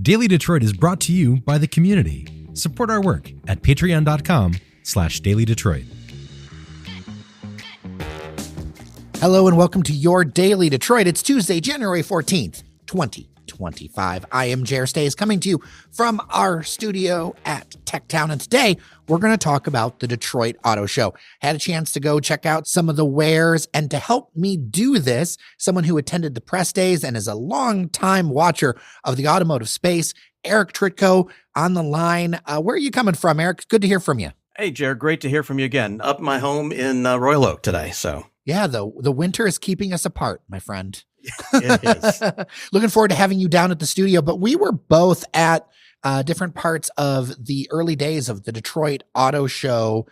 Daily Detroit is brought to you by the community. Support our work at patreon.com/dailydetroit. Hello and welcome to your Daily Detroit. It's Tuesday, January 14th, 2025. I am Jer Stays coming to you from our studio at Techtown. And today we're going to talk about the Detroit Auto Show. Had a chance to go check out some of the wares, and to help me do this, someone who attended the press days and is a long-time watcher of the automotive space, Eric Tritko on the line. Where are you coming from, Eric? Good to hear from you. Hey, Jared, great to hear from you again. Up my home in Royal Oak today, so. Yeah, the winter is keeping us apart, my friend. It is. Looking forward to having you down at the studio, but we were both at different parts of the early days of the Detroit Auto Show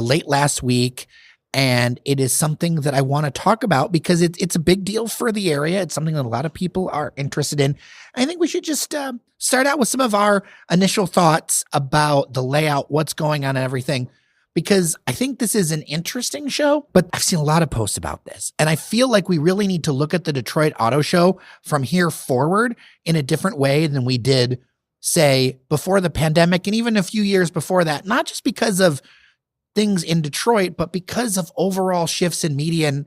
late last week, and it is something that I want to talk about because it's a big deal for the area. It's something that a lot of people are interested in. I think we should just start out with some of our initial thoughts about the layout, what's going on and everything, because I think this is an interesting show, but I've seen a lot of posts about this. And I feel like we really need to look at the Detroit Auto Show from here forward in a different way than we did, say, before the pandemic and even a few years before that, not just because of things in Detroit, but because of overall shifts in media and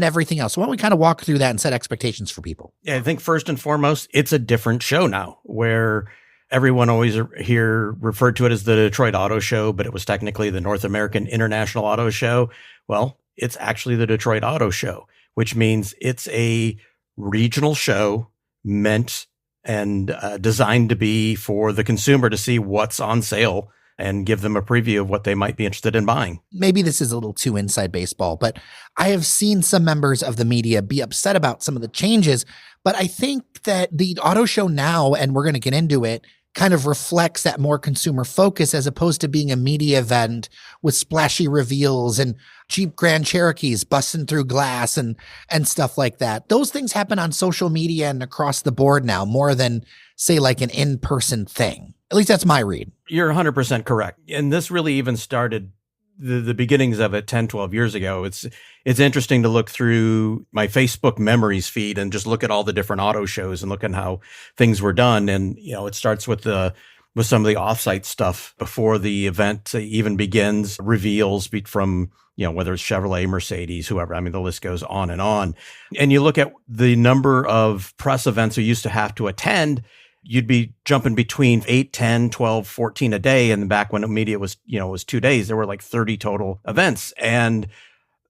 everything else. So why don't we kind of walk through that and set expectations for people? Yeah, I think first and foremost, it's a different show now, where everyone always here referred to it as the Detroit Auto Show, but it was technically the North American International Auto Show. Well, it's actually the Detroit Auto Show, which means it's a regional show meant and designed to be for the consumer to see what's on sale and give them a preview of what they might be interested in buying. Maybe this is a little too inside baseball, but I have seen some members of the media be upset about some of the changes. But I think that the auto show now, and we're going to get into it, kind of reflects that more consumer focus as opposed to being a media event with splashy reveals and Jeep Grand Cherokees busting through glass and stuff like that. Those things happen on social media and across the board now more than, say, like an in-person thing. At least that's my read. You're 100% correct. And this really even started the beginnings of it 10, 12 years ago. It's interesting to look through my Facebook memories feed and just look at all the different auto shows and look at how things were done. And, you know, it starts with some of the offsite stuff before the event even begins, reveals from, you know, whether it's Chevrolet, Mercedes, whoever. I mean, the list goes on. And you look at the number of press events we used to have to attend, you'd be jumping between 8, 10, 12, 14 a day. And back when media was 2 days, there were like 30 total events. And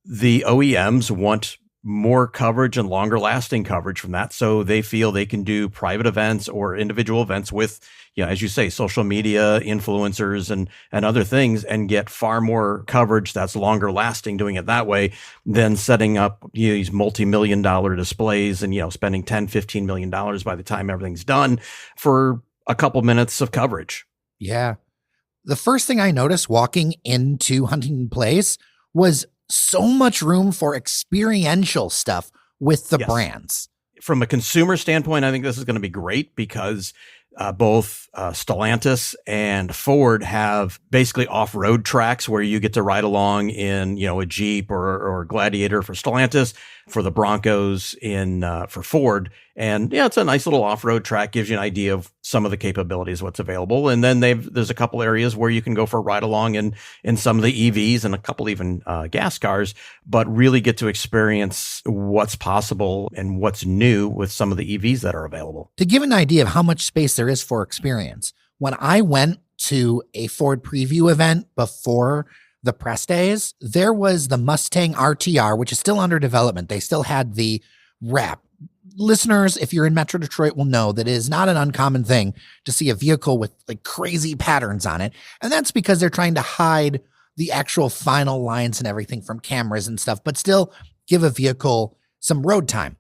the OEMs want more coverage and longer lasting coverage from that. So they feel they can do private events or individual events with, you know, as you say, social media influencers and other things, and get far more coverage that's longer lasting doing it that way than setting up, you know, these multi-million-dollar displays and, you know, spending $10, $15 million by the time everything's done for a couple minutes of coverage. Yeah. The first thing I noticed walking into Huntington Place was so much room for experiential stuff with the brands. From a consumer standpoint, I think this is going to be great because both Stellantis and Ford have basically off-road tracks where you get to ride along in, you know, a Jeep or Gladiator for Stellantis, for the Broncos for Ford. And yeah, it's a nice little off-road track, gives you an idea of some of the capabilities, what's available. And then there's a couple areas where you can go for a ride along in some of the EVs and a couple even gas cars, but really get to experience what's possible and what's new with some of the EVs that are available. To give an idea of how much space there is for experience, when I went to a Ford preview event before the press days, there was the Mustang RTR, which is still under development. They still had the wrap. Listeners, if you're in Metro Detroit, will know that it is not an uncommon thing to see a vehicle with like crazy patterns on it. And that's because they're trying to hide the actual final lines and everything from cameras and stuff, but still give a vehicle some road time.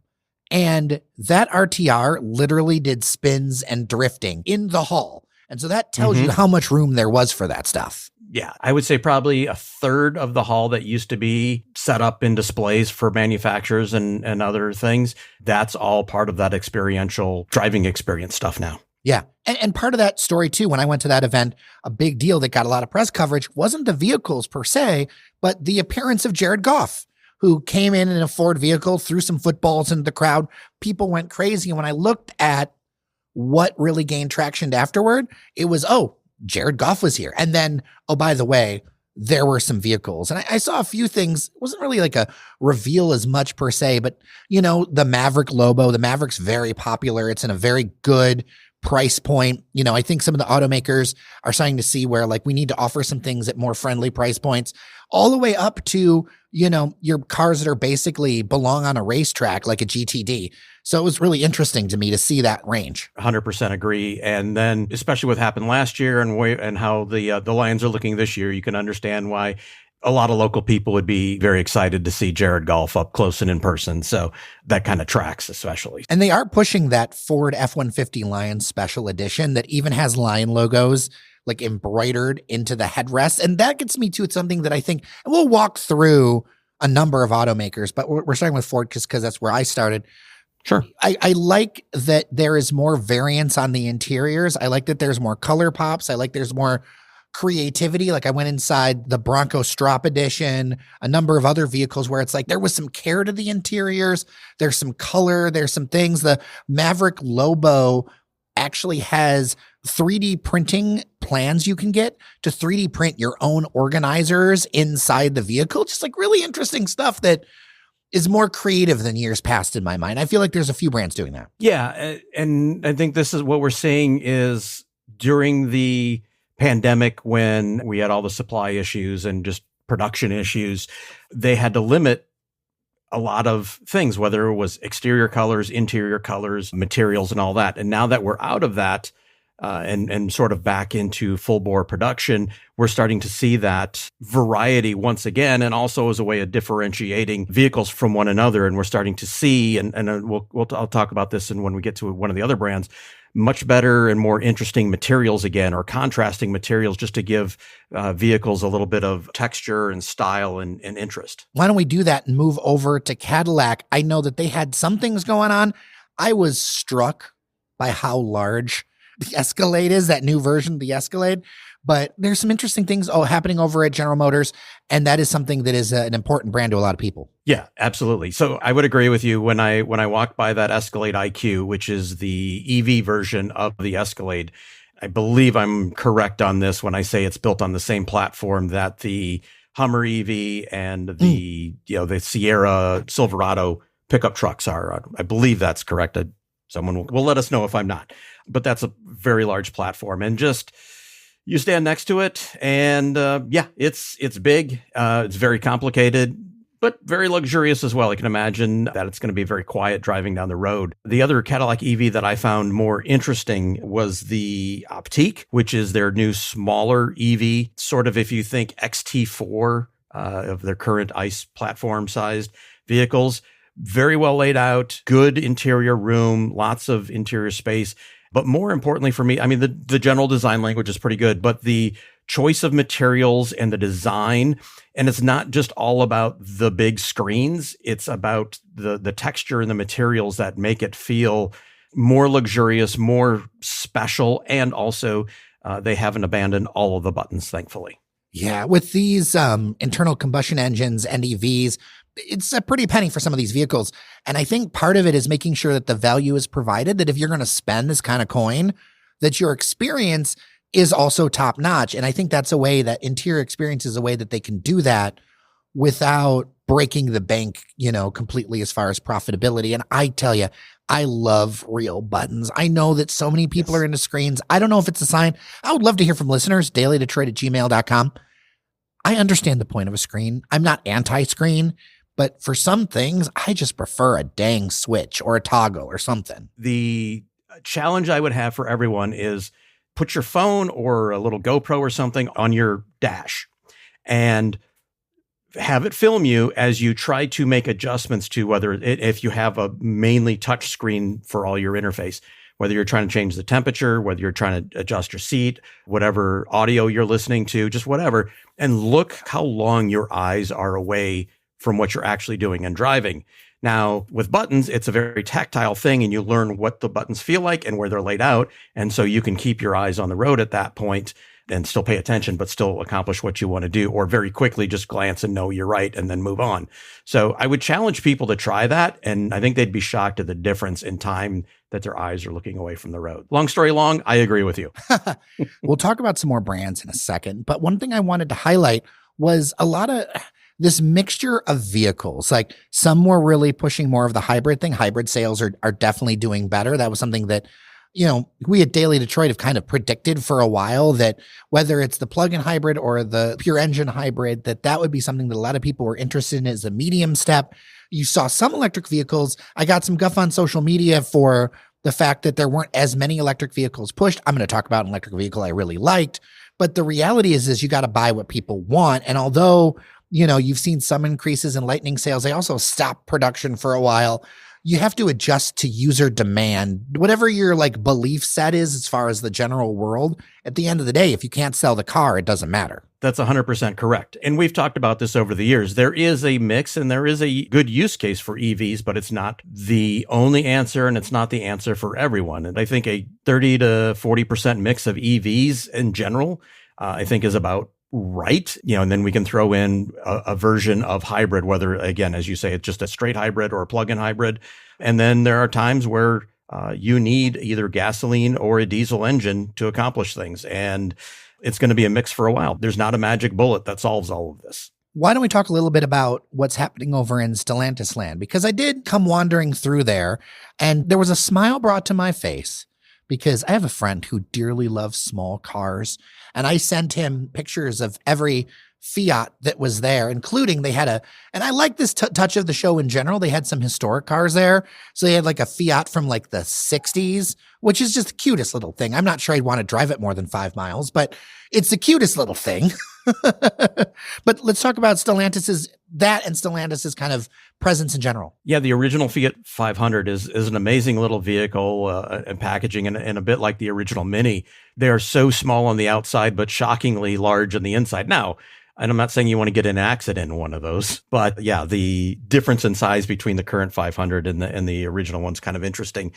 And that RTR literally did spins and drifting in the hall. And so that tells you how much room there was for that stuff. Yeah, I would say probably a third of the hall that used to be set up in displays for manufacturers and other things, that's all part of that experiential driving experience stuff now. Yeah. And part of that story too, when I went to that event, a big deal that got a lot of press coverage wasn't the vehicles per se, but the appearance of Jared Goff, who came in a Ford vehicle, threw some footballs into the crowd. People went crazy. And when I looked at what really gained traction afterward, it was, oh, Jared Goff was here. And then, oh, by the way, there were some vehicles. And I saw a few things. It wasn't really like a reveal as much per se, but the Maverick Lobo, the Maverick's very popular. It's in a very good price point. I think some of the automakers are starting to see where like we need to offer some things at more friendly price points, all the way up to, your cars that are basically belong on a racetrack like a GTD. So it was really interesting to me to see that range. 100% agree. And then especially what happened last year and how the lines are looking this year, you can understand why a lot of local people would be very excited to see Jared Goff up close and in person. So that kind of tracks especially. And they are pushing that Ford F-150 Lion Special Edition that even has Lion logos like embroidered into the headrest. And that gets me to something that I think, and we'll walk through a number of automakers, but we're starting with Ford because that's where I started. Sure. I like that there is more variance on the interiors. I like that there's more color pops. I like there's more creativity. Like I went inside the Bronco Strop Edition, a number of other vehicles where it's like there was some care to the interiors. There's some color. There's some things. The Maverick Lobo actually has 3D printing plans you can get to 3D print your own organizers inside the vehicle. Just like really interesting stuff that is more creative than years past in my mind. I feel like there's a few brands doing that. Yeah. And I think this is what we're seeing is during the pandemic when we had all the supply issues and just production issues, they had to limit a lot of things, whether it was exterior colors, interior colors, materials, and all that. And now that we're out of that and sort of back into full bore production, we're starting to see that variety once again, and also as a way of differentiating vehicles from one another. And we're starting to see, and I'll talk about this and when we get to one of the other brands, much better and more interesting materials again, or contrasting materials, just to give vehicles a little bit of texture and style and interest. Why don't we do that and move over to Cadillac? I know that they had some things going on. I was struck by how large the Escalade is, that new version of the Escalade. But there's some interesting things happening over at General Motors, and that is something that is an important brand to a lot of people. Yeah, absolutely. So I would agree with you when I walked by that Escalade IQ, which is the EV version of the Escalade. I believe I'm correct on this when I say it's built on the same platform that the Hummer EV and the Sierra Silverado pickup trucks are. I believe that's correct. Someone will let us know if I'm not. But that's a very large platform, and just you stand next to it, and it's big. It's very complicated, but very luxurious as well. I can imagine that it's going to be very quiet driving down the road. The other Cadillac EV that I found more interesting was the Optique, which is their new smaller EV, sort of if you think XT4 of their current ICE platform-sized vehicles. Very well laid out, good interior room, lots of interior space. But more importantly for me, I mean, the general design language is pretty good, but the choice of materials and the design, and it's not just all about the big screens, it's about the texture and the materials that make it feel more luxurious, more special, and also they haven't abandoned all of the buttons, thankfully. Yeah, with these internal combustion engines and EVs, it's a pretty penny for some of these vehicles. And I think part of it is making sure that the value is provided, that if you're going to spend this kind of coin, that your experience is also top notch. And I think that's a way that interior experience is a way that they can do that without breaking the bank, completely as far as profitability. And I tell you, I love real buttons. I know that so many people are into screens. I don't know if it's a sign. I would love to hear from listeners, dailydetroit@gmail.com. I understand the point of a screen. I'm not anti-screen. But for some things, I just prefer a dang switch or a toggle or something. The challenge I would have for everyone is put your phone or a little GoPro or something on your dash and have it film you as you try to make adjustments to if you have a mainly touch screen for all your interface, whether you're trying to change the temperature, whether you're trying to adjust your seat, whatever audio you're listening to, just whatever, and look how long your eyes are away from what you're actually doing and driving. Now, with buttons, it's a very tactile thing, and you learn what the buttons feel like and where they're laid out. And so you can keep your eyes on the road at that point. and still pay attention, but still accomplish what you want to do, or very quickly just glance and know you're right and then move on. So I would challenge people to try that. And I think they'd be shocked at the difference in time that their eyes are looking away from the road. Long story long, I agree with you. We'll talk about some more brands in a second. But one thing I wanted to highlight was a lot of this mixture of vehicles. Like some were really pushing more of the hybrid thing. Hybrid sales are definitely doing better. That was something that, we at Daily Detroit have kind of predicted for a while, that whether it's the plug-in hybrid or the pure engine hybrid, that would be something that a lot of people were interested in as a medium step. You saw some electric vehicles. I got some guff on social media for the fact that there weren't as many electric vehicles pushed. I'm going to talk about an electric vehicle I really liked. But the reality is you got to buy what people want. And although you've seen some increases in Lightning sales, they also stopped production for a while. You have to adjust to user demand, whatever your belief set is as far as the general world. At the end of the day, if you can't sell the car, it doesn't matter. That's 100% correct. And we've talked about this over the years. There is a mix and there is a good use case for EVs, but it's not the only answer and it's not the answer for everyone. And I think a 30 to 40% mix of EVs in general, I think is about right. And then we can throw in a version of hybrid, whether, again, as you say, it's just a straight hybrid or a plug-in hybrid. And then there are times where you need either gasoline or a diesel engine to accomplish things. And it's going to be a mix for a while. There's not a magic bullet that solves all of this. Why don't we talk a little bit about what's happening over in Stellantis land? Because I did come wandering through there and there was a smile brought to my face because I have a friend who dearly loves small cars. And I sent him pictures of every Fiat that was there, including they had and I like this touch of the show in general. They had some historic cars there. So they had a Fiat from the 60s, which is just the cutest little thing. I'm not sure I'd want to drive it more than 5 miles, but it's the cutest little thing. But let's talk about Stellantis's kind of presence in general. Yeah, the original Fiat 500 is an amazing little vehicle and packaging, and a bit like the original Mini. They are so small on the outside, but shockingly large on the inside. Now, and I'm not saying you want to get in an accident in one of those, but yeah, the difference in size between the current 500 and the original one's kind of interesting.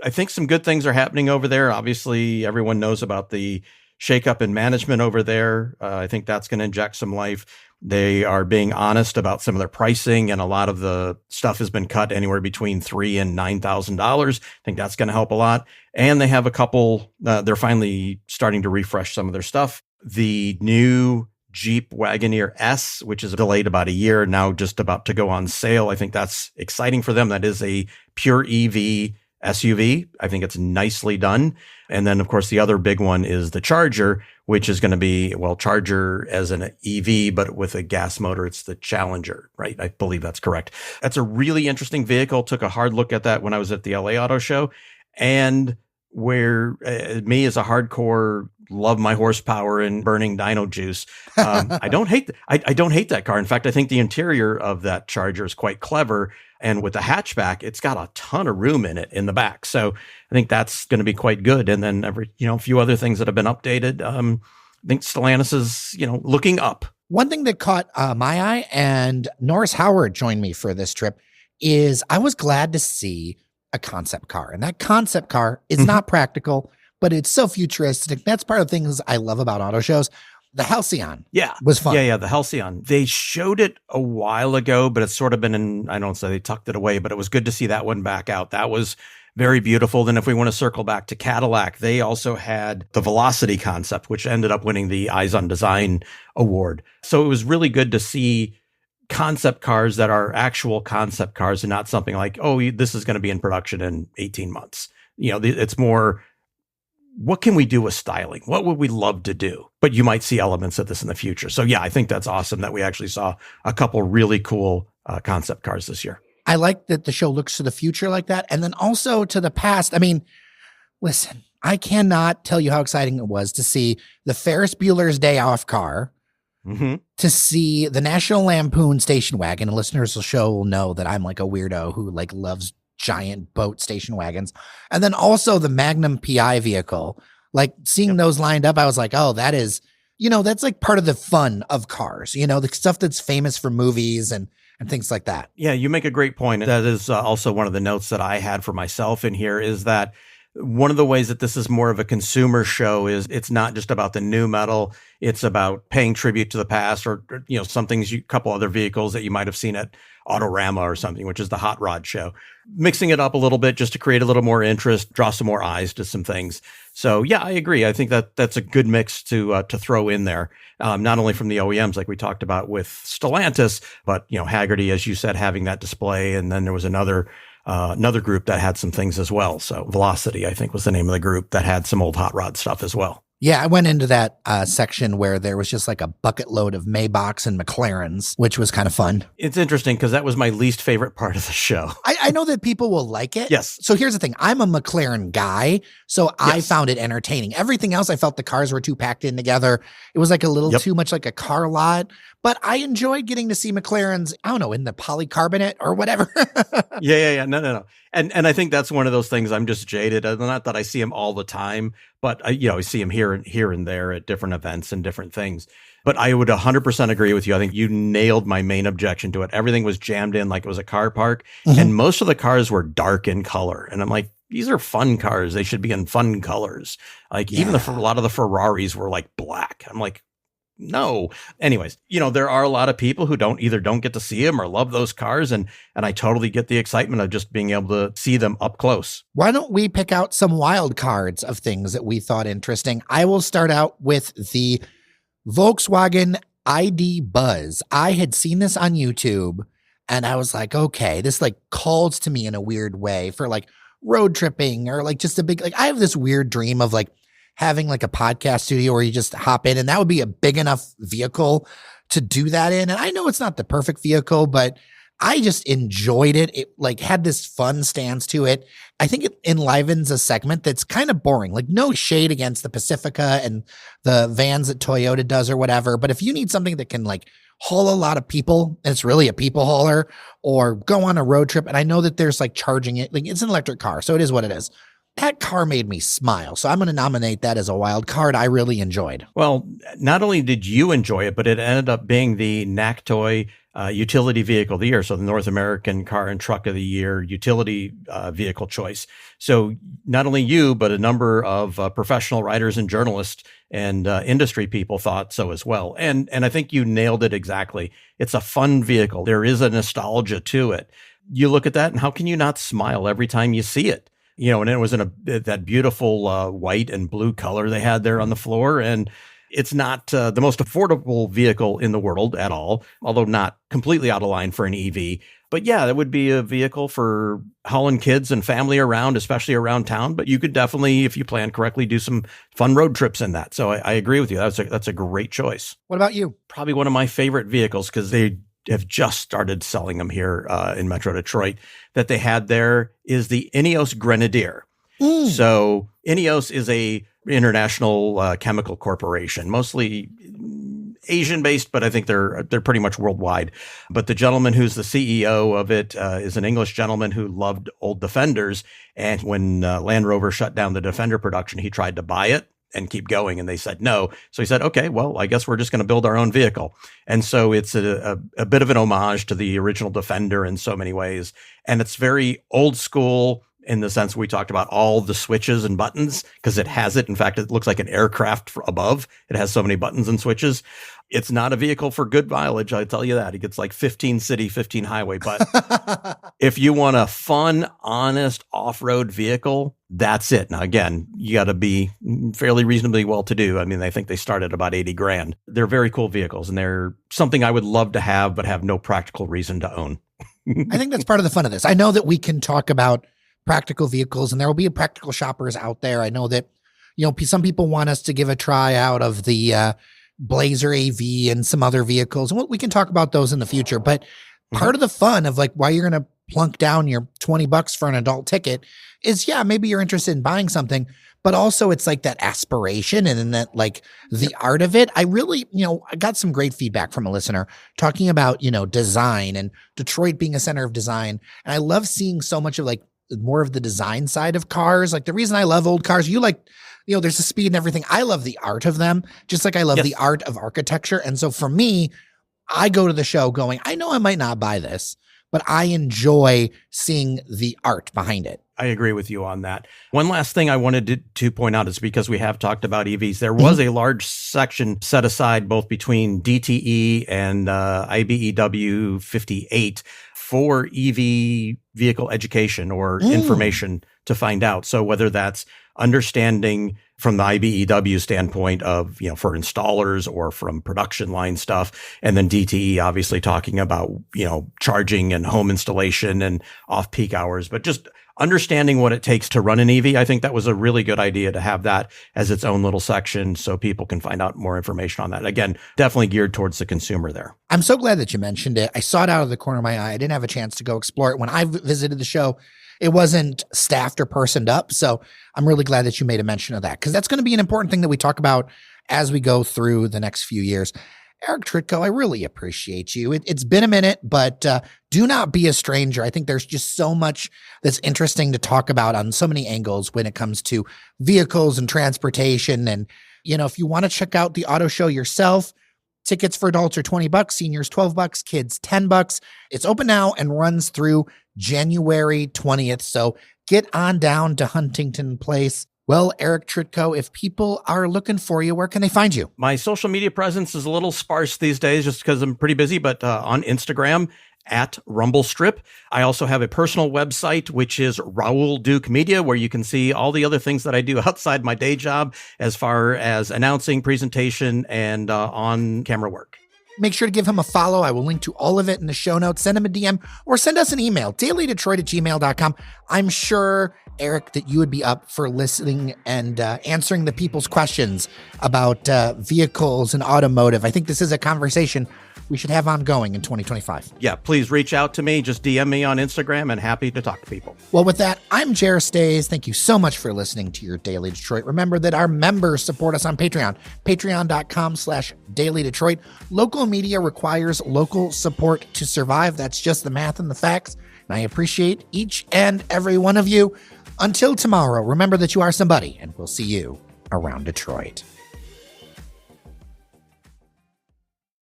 I think some good things are happening over there. Obviously, everyone knows about the shakeup in management over there. I think that's going to inject some life. They are being honest about some of their pricing, and a lot of the stuff has been cut anywhere between $3,000 and $9,000. I think that's going to help a lot. And they have a couple, they're finally starting to refresh some of their stuff. The new Jeep Wagoneer S, which is delayed about a year, now just about to go on sale. I think that's exciting for them. That is a pure EV SUV. I think it's nicely done. And then, of course, the other big one is the Charger, which is going to be, Charger as an EV, but with a gas motor. It's the Challenger, right? I believe that's correct. That's a really interesting vehicle. Took a hard look at that when I was at the LA Auto Show. And where me as a hardcore love my horsepower and burning dino juice. I don't hate that car. In fact, I think the interior of that Charger is quite clever. And with the hatchback, it's got a ton of room in it in the back. So I think that's going to be quite good. And then a few other things that have been updated. I think Stellantis is, looking up. One thing that caught my eye, and Norris Howard joined me for this trip, is I was glad to see a concept car. And that concept car is not practical, but it's so futuristic. That's part of the things I love about auto shows. The Halcyon was fun. Yeah, the Halcyon. They showed it a while ago, but it's sort of been I don't say they tucked it away, but it was good to see that one back out. That was very beautiful. Then if we want to circle back to Cadillac, they also had the Velocity concept, which ended up winning the Eyes on Design award. So it was really good to see concept cars that are actual concept cars and not something like, this is going to be in production in 18 months. It's more, what can we do with styling? What would we love to do? But you might see elements of this in the future. So yeah, I think that's awesome that we actually saw a couple really cool concept cars this year. I like that the show looks to the future like that. And then also to the past. I mean, listen, I cannot tell you how exciting it was to see the Ferris Bueller's Day Off car, to see the National Lampoon station wagon. And listeners of the show will know that I'm like a weirdo who loves giant boat station wagons. And then also the Magnum PI vehicle, seeing those lined up, I was like, oh, that is, that's part of the fun of cars, the stuff that's famous for movies and things like that. Yeah, you make a great point. That is also one of the notes that I had for myself in here is that one of the ways that this is more of a consumer show is it's not just about the new metal. It's about paying tribute to the past or some things, a couple other vehicles that you might have seen at Autorama or something, which is the hot rod show, mixing it up a little bit just to create a little more interest, draw some more eyes to some things. So yeah, I agree. I think that that's a good mix to throw in there. Not only from the OEMs, like we talked about with Stellantis, but Haggerty, as you said, having that display. And then there was another group that had some things as well. So Velocity, I think, was the name of the group that had some old hot rod stuff as well. Yeah, I went into that section where there was just like a bucket load of Maybachs and McLarens, which was kind of fun. It's interesting because that was my least favorite part of the show. I know that people will like it. Yes. So here's the thing. I'm a McLaren guy, so I found it entertaining. Everything else, I felt the cars were too packed in together. It was like a little too much like a car lot. But I enjoyed getting to see McLarens, I don't know, in the polycarbonate or whatever. Yeah. No. And I think that's one of those things. I'm just jaded. Not that I see them all the time, but I see them here and there at different events and different things. But I would 100% agree with you. I think you nailed my main objection to it. Everything was jammed in like it was a car park, and most of the cars were dark in color. And I'm like, these are fun cars. They should be in fun colors. Like even a lot of the Ferraris were like black. I'm like, no. Anyways, there are a lot of people who don't get to see them or love those cars. And I totally get the excitement of just being able to see them up close. Why don't we pick out some wild cards of things that we thought interesting? I will start out with the Volkswagen ID Buzz. I had seen this on YouTube and I was like, okay, this like calls to me in a weird way for like road tripping or like just a big, like I have this weird dream of like having like a podcast studio where you just hop in and that would be a big enough vehicle to do that in. And I know it's not the perfect vehicle, but I just enjoyed it. It like had this fun stance to it. I think it enlivens a segment that's kind of boring, like no shade against the Pacifica and the vans that Toyota does or whatever. But if you need something that can like haul a lot of people, and it's really a people hauler, or go on a road trip. And I know that there's like charging it, like it's an electric car. So it is what it is. That car made me smile. So I'm going to nominate that as a wild card I really enjoyed. Well, not only did you enjoy it, but it ended up being the NACTOY Utility Vehicle of the Year. So the North American Car and Truck of the Year utility vehicle choice. So not only you, but a number of professional writers and journalists and industry people thought so as well. And I think you nailed it exactly. It's a fun vehicle. There is a nostalgia to it. You look at that and how can you not smile every time you see it? And it was in that beautiful white and blue color they had there on the floor. And it's not the most affordable vehicle in the world at all, although not completely out of line for an EV. But yeah, that would be a vehicle for hauling kids and family around, especially around town. But you could definitely, if you plan correctly, do some fun road trips in that. So I agree with you. That's a great choice. What about you? Probably one of my favorite vehicles because they have just started selling them here in Metro Detroit, that they had there is the INEOS Grenadier. So INEOS is a international chemical corporation, mostly Asian based, but I think they're pretty much worldwide. But the gentleman who's the CEO of it is an English gentleman who loved old Defenders. And when Land Rover shut down the Defender production, he tried to buy it and keep going. And they said no. So he said, okay, well, I guess we're just going to build our own vehicle. And so it's a bit of an homage to the original Defender in so many ways. And it's very old school in the sense we talked about all the switches and buttons because it has it. In fact, it looks like an aircraft above. It has so many buttons and switches. It's not a vehicle for good mileage. I tell you that. It gets like 15 city, 15 highway. But if you want a fun, honest off-road vehicle, that's it. Now, again, you got to be fairly reasonably well-to-do. I mean, I think they start at about 80 grand. They're very cool vehicles, and they're something I would love to have, but have no practical reason to own. I think that's part of the fun of this. I know that we can talk about practical vehicles, and there will be practical shoppers out there. I know that, some people want us to give a try out of the Blazer AV and some other vehicles. And we can talk about those in the future. But part of the fun of like why you're going to plunk down your $20 for an adult ticket is, maybe you're interested in buying something, but also it's like that aspiration and then that like the art of it. I really, I got some great feedback from a listener talking about, design and Detroit being a center of design. And I love seeing so much of like more of the design side of cars. Like the reason I love old cars, there's a speed and everything. I love the art of them, just like I love the art of architecture. And so for me, I go to the show going, I know I might not buy this, but I enjoy seeing the art behind it. I agree with you on that. One last thing I wanted to point out is because we have talked about EVs, there was a large section set aside both between DTE and IBEW 58 for EV vehicle education or information to find out. So whether that's understanding from the IBEW standpoint of, for installers or from production line stuff. And then DTE obviously talking about, charging and home installation and off-peak hours, but just understanding what it takes to run an EV. I think that was a really good idea to have that as its own little section so people can find out more information on that. Again, definitely geared towards the consumer there. I'm so glad that you mentioned it. I saw it out of the corner of my eye. I didn't have a chance to go explore it. When I visited the show, it wasn't staffed or personed up. So I'm really glad that you made a mention of that, because that's going to be an important thing that we talk about as we go through the next few years. Eric Tritko, I really appreciate you. It's been a minute, but do not be a stranger. I think there's just so much that's interesting to talk about on so many angles when it comes to vehicles and transportation. And, if you want to check out the auto show yourself, tickets for adults are $20, seniors $12, kids $10. It's open now and runs through January 20th. So get on down to Huntington Place. Well, Eric Tritko, if people are looking for you, where can they find you? My social media presence is a little sparse these days just because I'm pretty busy, but on Instagram at Rumble Strip. I also have a personal website, which is Raoul Duke Media, where you can see all the other things that I do outside my day job as far as announcing, presentation, and on-camera work. Make sure to give him a follow. I will link to all of it in the show notes. Send him a DM or send us an email, dailydetroit@gmail.com. I'm sure, Eric, that you would be up for listening and answering the people's questions about vehicles and automotive. I think this is a conversation we should have ongoing in 2025. Yeah, please reach out to me. Just DM me on Instagram and happy to talk to people. Well, with that, I'm Jer Stays. Thank you so much for listening to your Daily Detroit. Remember that our members support us on Patreon, patreon.com/Daily Detroit. Local media requires local support to survive. That's just the math and the facts. And I appreciate each and every one of you. Until tomorrow, remember that you are somebody, and we'll see you around Detroit.